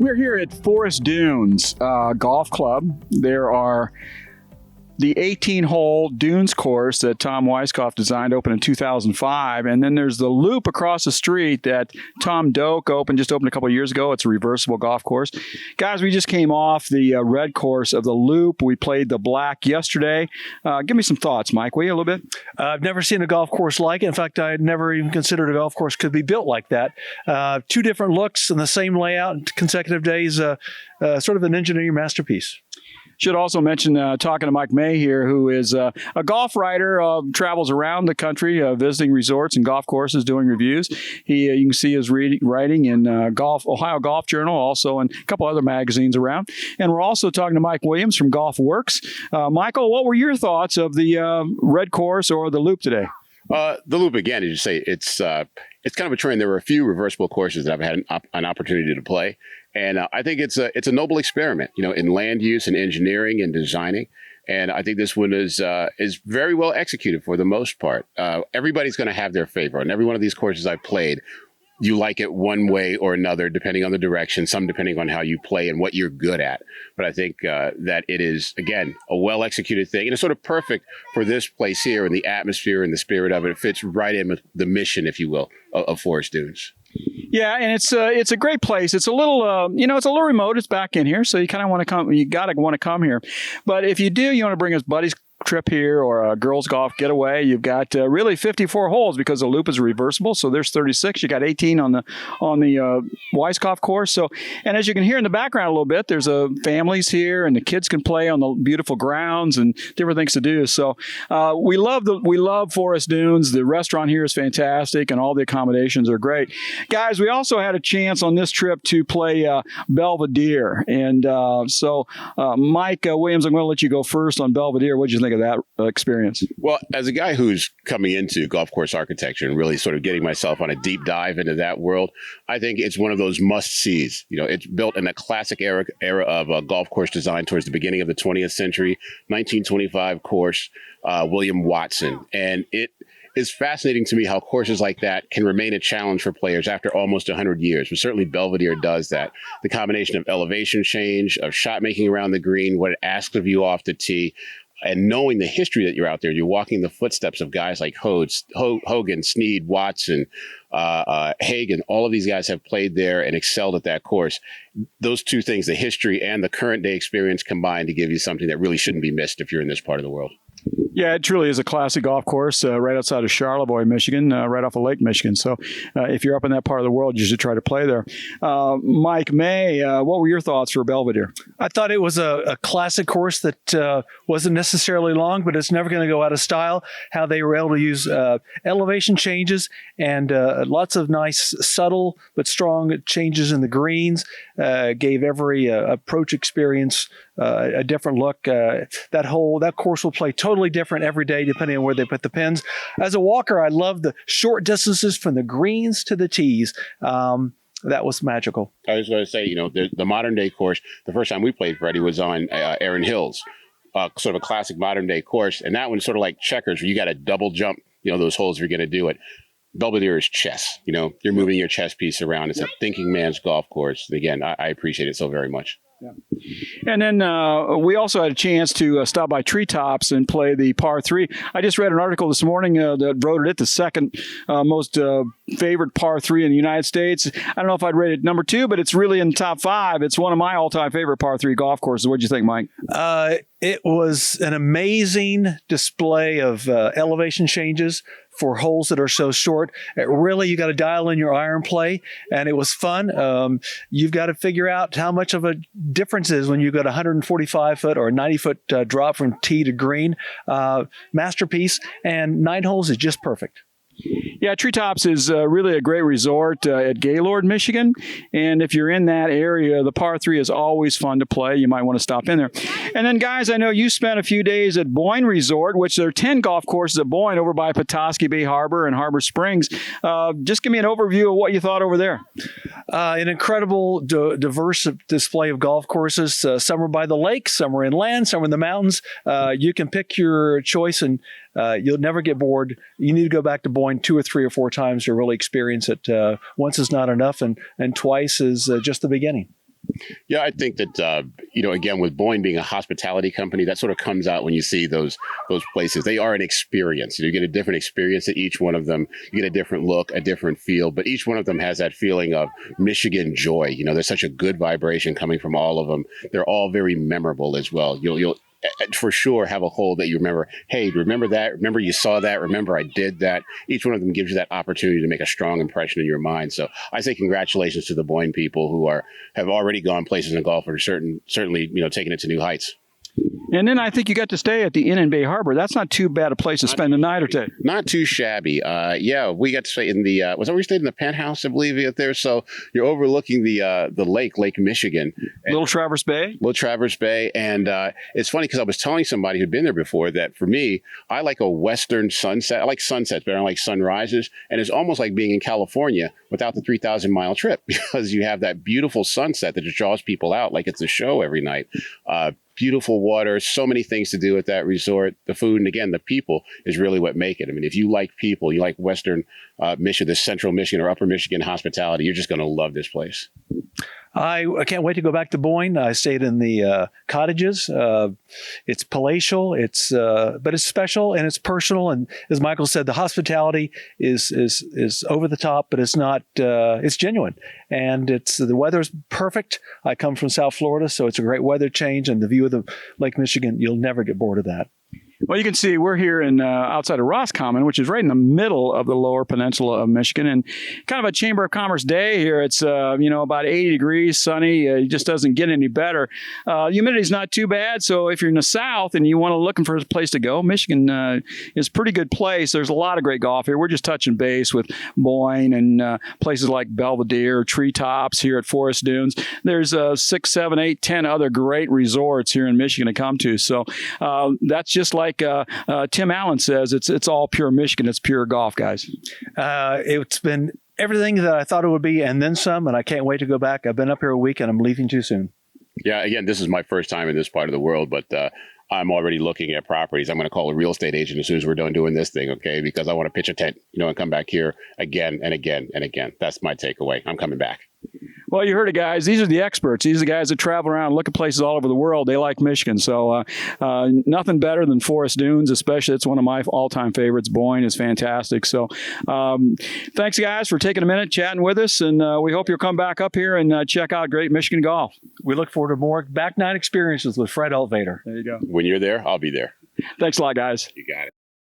We're here at Forest Dunes Golf Club. There are the 18-hole Dunes course that Tom Weiskopf designed, opened in 2005. And then there's the Loop across the street that Tom Doak opened a couple of years ago. It's a reversible golf course. Guys, we just came off the red course of the Loop. We played the black yesterday. Give me some thoughts, Mike, will you, a little bit? I've never seen a golf course like it. In fact, I had never even considered a golf course could be built like that. Two different looks in the same layout, consecutive days, sort of an engineering masterpiece. Should also mention, talking to Mike May here, who is a golf writer, travels around the country, visiting resorts and golf courses, doing reviews. You can see his writing in Ohio Golf Journal, also in a couple other magazines around. And we're also talking to Mike Williams from Golf Works. Michael, what were your thoughts of the red course or the Loop today? The Loop, again, as you say, it's kind of a trend. There were a few reversible courses that I've had an opportunity to play. And I think it's a noble experiment, in land use and engineering and designing. And I think this one is very well executed for the most part. Everybody's going to have their favorite. And every one of these courses I've played, you like it one way or another, depending on the direction, some depending on how you play and what you're good at. But I think that it is, again, a well-executed thing. And it's sort of perfect for this place here and the atmosphere and the spirit of it. It fits right in with the mission, if you will, of Forest Dunes. Yeah, and it's a great place. It's a little, it's a little remote. It's back in here, so you kind of want to come. You got to want to come here. But if you do, you want to bring us buddies trip here or a girls golf getaway. You've got really 54 holes because the Loop is reversible. So there's 36. You got 18 on the Weiskopf course. So, and as you can hear in the background a little bit, there's families here and the kids can play on the beautiful grounds and different things to do. So we love Forest Dunes. The restaurant here is fantastic and all the accommodations are great. Guys, we also had a chance on this trip to play Belvedere. And so Mike Williams, I'm going to let you go first on Belvedere. What did you think of that experience? Well, as a guy who's coming into golf course architecture and really sort of getting myself on a deep dive into that world, I think it's one of those must-sees. It's built in a classic era of golf course design towards the beginning of the 20th century, 1925 course, William Watson. And it is fascinating to me how courses like that can remain a challenge for players after almost 100 years. But certainly Belvedere does that. The combination of elevation change, of shot making around the green, what it asks of you off the tee, and knowing the history that you're out there, you're walking the footsteps of guys like Hogan, Snead, Watson, Hagen. All of these guys have played there and excelled at that course. Those two things, the history and the current day experience, combined to give you something that really shouldn't be missed if you're in this part of the world. Yeah, it truly is a classic golf course right outside of Charlevoix, Michigan, right off of Lake Michigan. So if you're up in that part of the world, you should try to play there. Mike May, what were your thoughts for Belvedere? I thought it was a classic course that wasn't necessarily long, but it's never going to go out of style. How they were able to use elevation changes and lots of nice, subtle but strong changes in the greens, gave every approach experience a different look. That course will play totally different every day depending on where they put the pins. As a walker, I love the short distances from the greens to the tees. That was magical. I was going to say, the modern day course, the first time we played, Freddie, was on Erin Hills, sort of a classic modern day course. And that one's sort of like checkers, where you got to double jump, those holes if you're going to do it. Belvedere is chess. You're moving your chess piece around. It's a thinking man's golf course. And again, I appreciate it so very much. Yeah. And then we also had a chance to stop by Treetops and play the par 3. I just read an article this morning that voted it the second most favorite par 3 in the United States. I don't know if I'd rate it number 2, but it's really in the top 5. It's one of my all-time favorite par 3 golf courses. What did you think, Mike? It was an amazing display of elevation changes for holes that are so short. Really, you got to dial in your iron play, and it was fun. You've got to figure out how much of a difference is when you got a 145-foot or a 90-foot drop from tee to green. Masterpiece, and 9 holes is just perfect. Yeah, Treetops is really a great resort at Gaylord, Michigan. And if you're in that area, the par 3 is always fun to play. You might want to stop in there. And then, guys, I know you spent a few days at Boyne Resort, which there are 10 golf courses at Boyne over by Petoskey Bay Harbor and Harbor Springs. Just give me an overview of what you thought over there. An incredible, diverse display of golf courses. Some are by the lake, some are inland, some are in the mountains. You can pick your choice, and you'll never get bored. You need to go back to Boyne 2 or 3 or 4 times to really experience it. Once is not enough, and twice is just the beginning. Yeah, I think that again, with Boyne being a hospitality company, that sort of comes out when you see those places. They are an experience. You get a different experience at each one of them. You get a different look, a different feel, but each one of them has that feeling of Michigan joy. There's such a good vibration coming from all of them. They're all very memorable as well. You'll for sure have a hole that you remember. Hey, remember that? Remember you saw that? Remember I did that? Each one of them gives you that opportunity to make a strong impression in your mind. So I say congratulations to the Boyne people who have already gone places in golf and are certainly taking it to new heights. And then I think you got to stay at the Inn in Bay Harbor. That's not too bad a place to spend the night or two. Not too shabby. Yeah, we got to stay in the, was that where we stayed in the penthouse, I believe, out there? So you're overlooking the Lake Michigan. Little Traverse Bay? Little Traverse Bay. And it's funny because I was telling somebody who'd been there before that for me, I like a Western sunset. I like sunsets, but I don't like sunrises. And it's almost like being in California without the 3,000-mile trip because you have that beautiful sunset that just draws people out like it's a show every night. Beautiful water, so many things to do at that resort. The food, and again, the people is really what make it. I mean, if you like people, you like Western Michigan, this Central Michigan or Upper Michigan hospitality, you're just going to love this place. I can't wait to go back to Boyne. I stayed in the cottages. It's palatial, but it's special and it's personal. And as Michael said, the hospitality is over the top, but it's not. It's genuine, and the weather's perfect. I come from South Florida, so it's a great weather change, and the view of the Lake Michigan, you'll never get bored of that. Well, you can see we're here in outside of Roscommon, which is right in the middle of the lower peninsula of Michigan, and kind of a Chamber of Commerce day here. It's about 80 degrees, sunny. It just doesn't get any better. Humidity's not too bad, so if you're in the south and you want to looking for a place to go, Michigan is a pretty good place. There's a lot of great golf here. We're just touching base with Boyne and places like Belvedere, Treetops here at Forest Dunes. There's 6, 7, 8, 10 other great resorts here in Michigan to come to. So that's just like Tim Allen says, it's all pure Michigan. It's pure golf, guys. It's been everything that I thought it would be and then some, and I can't wait to go back. I've been up here a week and I'm leaving too soon. Yeah, again, this is my first time in this part of the world, but I'm already looking at properties. I'm going to call a real estate agent as soon as we're done doing this thing, okay? Because I want to pitch a tent, and come back here again and again and again. That's my takeaway. I'm coming back. Well, you heard it, guys. These are the experts. These are the guys that travel around and look at places all over the world. They like Michigan. So nothing better than Forest Dunes, especially. It's one of my all-time favorites. Boyne is fantastic. So thanks, guys, for taking a minute, chatting with us. And we hope you'll come back up here and check out great Michigan golf. We look forward to more back nine experiences with Fred Altvader. There you go. When you're there, I'll be there. Thanks a lot, guys. You got it.